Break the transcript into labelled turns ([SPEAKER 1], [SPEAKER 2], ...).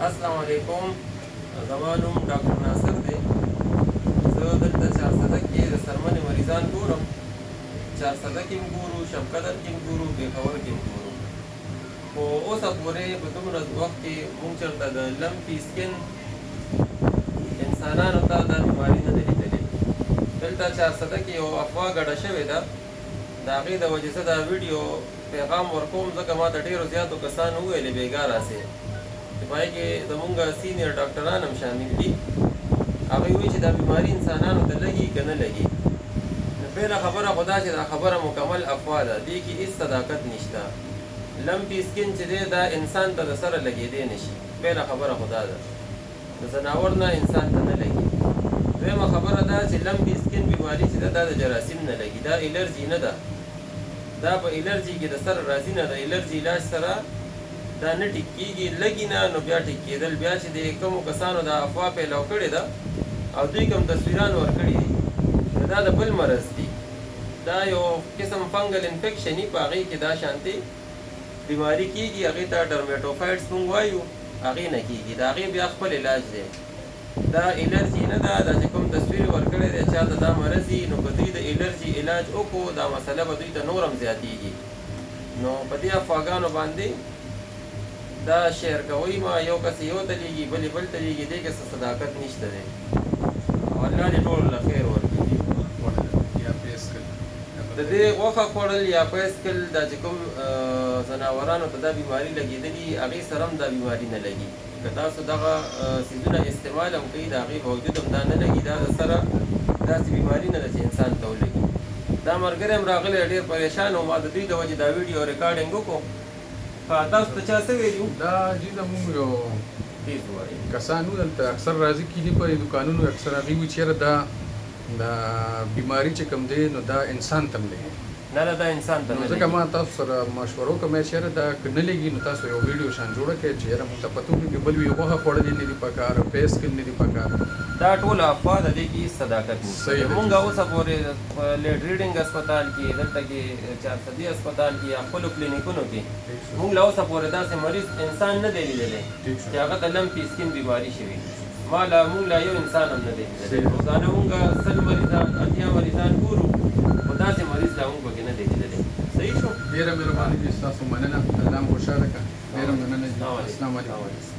[SPEAKER 1] السلام علیکم. زما نوم ډاکټر ناصر دی. زه دلته چارسده کې د څرمنې مریضان ګورم. چارسده کې هم ګورو، شبقدر کې هم ګورو، پېښور کې هم ګورو. خو اوسه پورې په دومره وخت کې موږ چېرته د لمپي سکن انسانانو ته دا بیماري نه ده لیدلې. دلته چارسده کې یو افوا ګډه شوې ده. د هغې د وجې زه دا ویډیو پیغام ورکوم ځکه ما ته ډېرو زیاتو کسانو وویلې بېګا راسې چې په هغې کې زمونږ سینیر ډاکټران هم شامل دي. هغوی وایي چې دا بیماري انسانانو ته لګي که نه لګي. نو پهله خبره خو دا چې دا خبره مکمل افوا ده، دې کې هېڅ صداقت نشته. لمپي سکن چې دی دا انسان ته د سره لګېدی نه شي. پهله خبره خو دا ده، د ځناور نه انسان ته نه لګي. دویمه خبره دا چې لمپي سکن بیماري چې ده دا د جراثیم نه لګي، دا الرجي نه ده. دا په الرجي کې د سره راځي نه. د الرجي علاج سره دا نه ټیک کېږي، لګي نه نو بیا ټیک کېدل. بیا چې د کومو کسانو دا افوا پیلو کړې ده او دوی کوم تصویران ورکړي دي، نو دا د بل مرض دي. دا یو قسم فنګل انفیکشن وي، په هغې کې دا شانتې بیماري کېږي. هغې ته ډرمیټوفایټس موږ وایو، هغې نه کېږي. د هغې بیا خپل علاج دی. دا الرجي نه ده. دا چې کوم تصویر ورکړی دی چا ته دا مرض وي، نو که دوی د الرجي علاج وکړو دا مسله به دوی ته نور هم زیاتېږي. نو په دې افواګانو باندې دا شیر کوئ ما، یو کس یو ته لیږي، بل بل ته لیږي، دې کې څه صداقت نشته دی. او الله دې ټولو له خیر ورکړي. د دې غوښه خوړل یا پیس کل دا چې کوم ځناورانو ته دا بیماري لګېدلي، هغې سره هم دا بیماري نه لګي. که تاسو دغه څیزونه استعمال هم کوئ، د هغې باوجود هم دا نه لګي. دا د سره داسې بیماري نه ده چې انسان ته ولګي. دا ملګری هم راغلی ډېر پریشان و. ما د دوی د وجې دا ویډیو ریکارډینګ وکړو. تاسو ته چا څه ویلي؟
[SPEAKER 2] دا جی زموږ یو
[SPEAKER 1] تیز ووایئ.
[SPEAKER 2] کسان وو دلته اکثر راځي کېدي په دوکانونو، اکثر هغوی وایي چېرې دا بیماري چې کوم دی نو دا انسان ته هم لګي.
[SPEAKER 1] نه نه، دا انسان ته نه
[SPEAKER 2] ځکه
[SPEAKER 1] لګي.
[SPEAKER 2] ما تاسو سره مشوره وکړم چېرې دا که نه لګي نو تاسو یو ویډیو شان جوړه کړئ چې یاره مونږ ته پته وکړي بل وي غوښه خوړلې نه دي پکار، پیس کل نه دي پکار.
[SPEAKER 1] دا ټوله افوا ده، دې کې هېڅ صداقت نشته.
[SPEAKER 2] صحیح ده.
[SPEAKER 1] مونږ اوسه پورې په لیډ ریډینګ اسپتال کې، دلته کې چارسدي اسپتال کې یا خپلو کلینیکونو کې مونږ له اوسه پورې داسې مریض انسان نه دی لیدلی چې هغه ته لمپي سکن بیماري شوي. مونږ لا یو انسان هم نه دی لیدلی. روزانه مونږ 100 مریضان 80 مریضان ګورو، خو داسې مریض لا مونږ پکې نه دی لیدلی. صحیح شو.
[SPEAKER 2] ډېره مهرباني دي ستاسو، مننه. الله مو خوشحاله کړه. ډېره مننه. السلام علیکم.